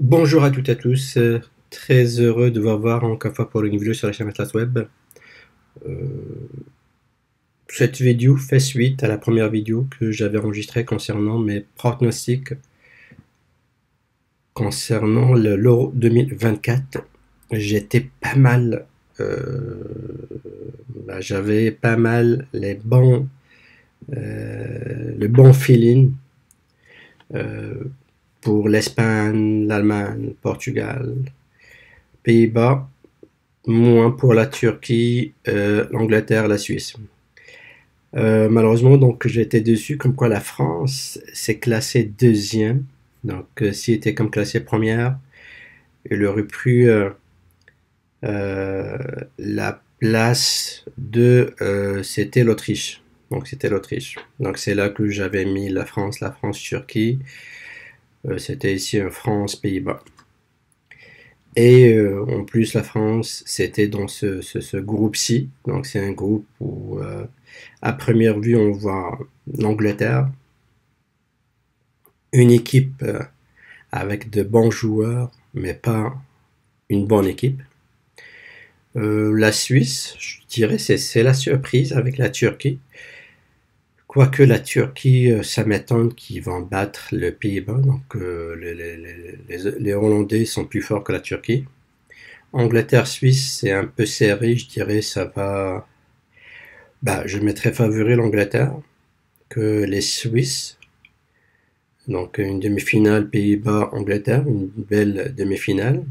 Bonjour à toutes et à tous, très heureux de vous revoir encore une fois pour une vidéo sur la chaîne Atlas Web. Euh, Cette vidéo fait suite à la première vidéo que j'avais enregistrée concernant mes pronostics concernant l'Euro 2024. J'étais pas mal, euh, j'avais pas mal le bon feeling euh, pour l'Espagne, l'Allemagne, le Portugal, Pays-Bas. Moins pour la Turquie, l'Angleterre, la Suisse. Malheureusement, donc j'ai été déçu comme quoi la France s'est classée deuxième. Donc s'il était comme classé première, il aurait pris euh, la place de c'était l'Autriche. Donc c'était l'Autriche. Donc c'est là que j'avais mis la France-Turquie. C'était ici France, Pays-Bas. Et en plus, la France, c'était dans ce groupe-ci. Donc, c'est un groupe où, à première vue, on voit l'Angleterre, une équipe avec de bons joueurs, mais pas une bonne équipe. La Suisse, je dirais, c'est la surprise avec la Turquie. Quoique la Turquie, ça m'étonne qu'ils vont battre le Pays-Bas. Donc, les Hollandais sont plus forts que la Turquie. Angleterre-Suisse, c'est un peu serré, je dirais, ça va. Bah, je mettrais favori l'Angleterre que les Suisses. Donc, une demi-finale Pays-Bas-Angleterre, une belle demi-finale.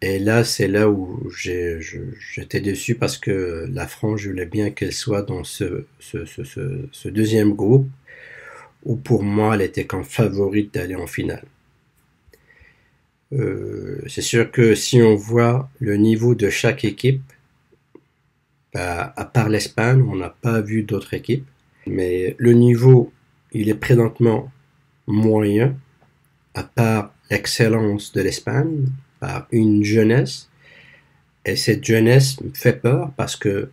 Et là, c'est là où j'étais déçu parce que la France, je voulais bien qu'elle soit dans ce deuxième groupe où pour moi, elle était comme favorite d'aller en finale. C'est sûr que si on voit le niveau de chaque équipe, bah, à part l'Espagne, on n'a pas vu d'autres équipes. Mais le niveau, il est présentement moyen, à part l'excellence de l'Espagne, par une jeunesse. Et cette jeunesse me fait peur parce que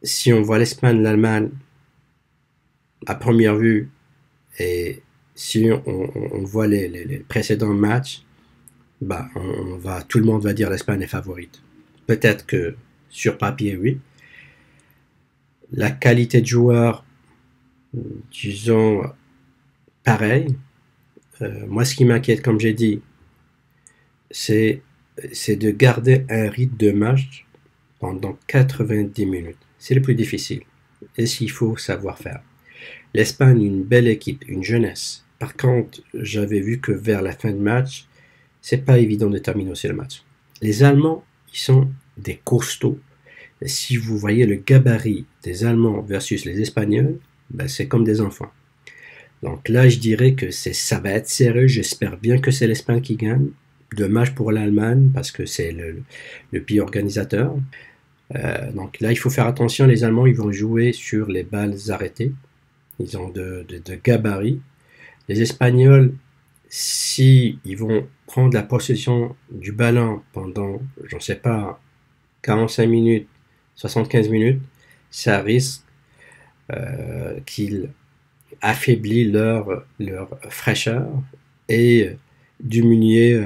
si on voit l'Espagne, l'Allemagne à première vue, et si on voit les précédents matchs, bah, tout le monde va dire l'Espagne est favorite. Peut-être que sur papier, oui. La qualité de joueur, disons, pareil. Moi, ce qui m'inquiète, comme j'ai dit, c'est de garder un rythme de match pendant 90 minutes. C'est le plus difficile. Et s'il faut savoir faire. L'Espagne, une belle équipe, une jeunesse. Par contre, j'avais vu que vers la fin de match, c'est pas évident de terminer aussi le match. Les Allemands, ils sont des costauds. Et si vous voyez le gabarit des Allemands versus les Espagnols, ben c'est comme des enfants. Donc là, je dirais que ça va être serré. J'espère bien que c'est l'Espagne qui gagne. Dommage pour l'Allemagne parce que c'est le pays organisateur. Donc là, il faut faire attention. Les Allemands, ils vont jouer sur les balles arrêtées. Ils ont de gabarit. Les Espagnols, si ils vont prendre la possession du ballon pendant, je ne sais pas, 45 minutes, 75 minutes, ça risque qu'ils affaiblit leur fraîcheur et diminuer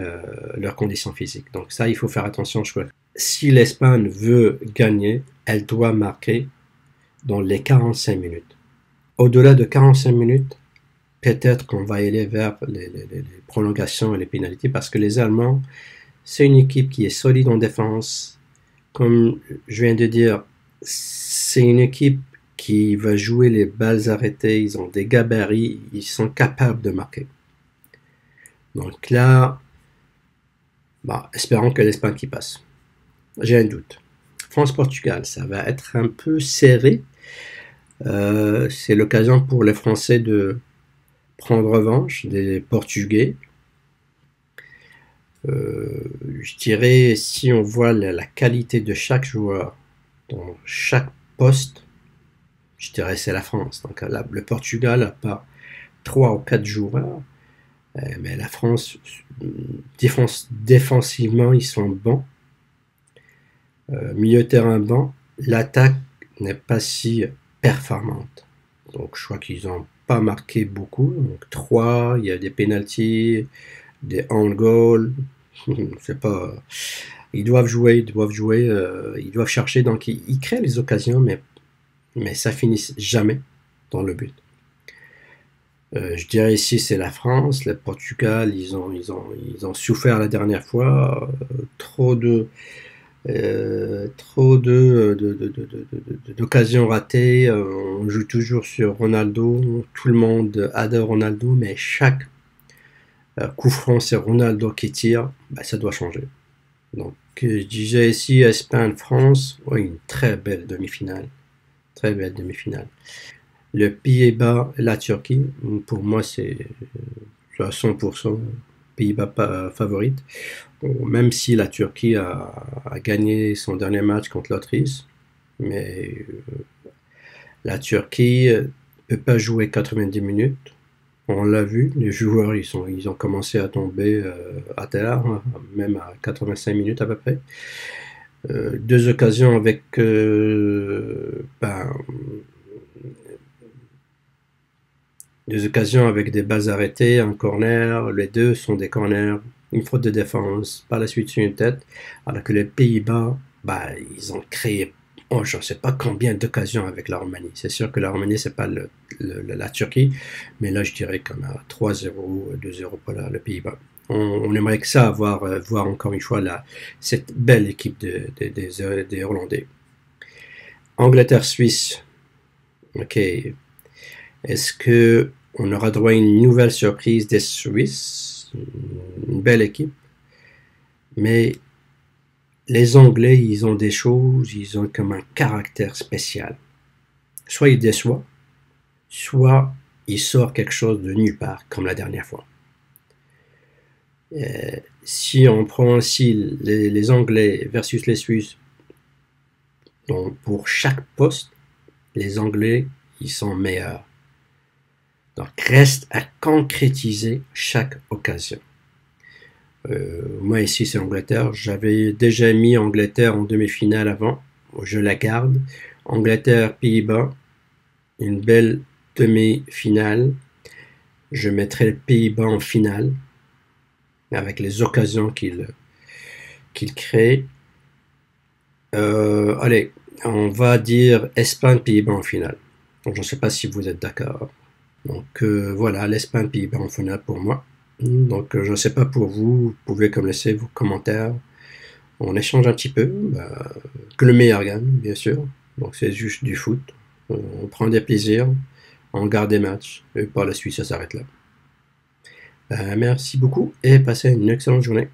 leurs conditions physiques. Donc ça, il faut faire attention. Je crois. Si l'Espagne veut gagner, elle doit marquer dans les 45 minutes. Au-delà de 45 minutes, peut-être qu'on va aller vers les prolongations et les pénalités parce que les Allemands, c'est une équipe qui est solide en défense. Comme je viens de dire, c'est une équipe qui va jouer les balles arrêtées, ils ont des gabarits, ils sont capables de marquer. Donc là, bah, espérons que l'Espagne qui passe. J'ai un doute. France-Portugal, ça va être un peu serré. C'est l'occasion pour les Français de prendre revanche des Portugais. Je dirais, si on voit la qualité de chaque joueur dans chaque poste, je dirais c'est la France. Donc là, le Portugal n'a pas 3 ou 4 joueurs, mais la France, défensivement, ils sont bons. Milieu terrain bon, l'attaque n'est pas si performante. Donc je crois qu'ils n'ont pas marqué beaucoup. Donc 3, il y a des pénaltys, des on goal. C'est pas. Ils doivent jouer, ils doivent chercher. Donc ils créent les occasions, mais ça finit jamais dans le but. Je dirais ici c'est la France, le Portugal, ils ont souffert la dernière fois. Trop d'occasions ratées. On joue toujours sur Ronaldo. Tout le monde adore Ronaldo, mais chaque coup franc c'est Ronaldo qui tire. Bah, ça doit changer. Donc je disais ici Espagne-France, ouais, une très belle demi-finale. Très belle demi-finale. Le Pays-Bas et la Turquie, pour moi, c'est à 100% Pays-Bas favorite. Même si la Turquie a gagné son dernier match contre l'Autriche, mais la Turquie ne peut pas jouer 90 minutes. On l'a vu, les joueurs ils ont commencé à tomber à terre, même à 85 minutes à peu près. Deux occasions avec des occasions avec des balles arrêtées, un corner, les deux sont des corners, une faute de défense, par la suite sur une tête, alors que les Pays-Bas, ils ont créé, je ne sais pas combien d'occasions avec la Roumanie. C'est sûr que la Roumanie, c'est pas la Turquie, mais là, je dirais qu'on a 3-0, 2-0 pour le Pays-Bas. On aimerait que ça voir encore une fois cette belle équipe des Hollandais. Angleterre-Suisse. Ok. Est-ce que on aura droit à une nouvelle surprise des Suisses? Une belle équipe. Mais les Anglais, ils ont des choses, ils ont comme un caractère spécial. Soit ils déçoivent, soit ils sortent quelque chose de nulle part, comme la dernière fois. Si on prend ainsi les Anglais versus les Suisses, donc pour chaque poste, les Anglais, ils sont meilleurs. Donc reste à concrétiser chaque occasion. Moi ici c'est Angleterre, j'avais déjà mis Angleterre en demi-finale avant, je la garde. Angleterre, Pays-Bas, une belle demi-finale. Je mettrai les Pays-Bas en finale avec les occasions qu'il crée. Allez, on va dire Espagne-Pays-Bas en finale. Donc, je ne sais pas si vous êtes d'accord. Donc voilà, l'Espagne-Pays-Bas en finale pour moi. Donc je ne sais pas pour vous, vous pouvez comme laisser vos commentaires. On échange un petit peu, que le meilleur gagne, bien sûr. Donc c'est juste du foot. On prend des plaisirs, on garde des matchs, et par la suite ça s'arrête là. Merci beaucoup et passez une excellente journée.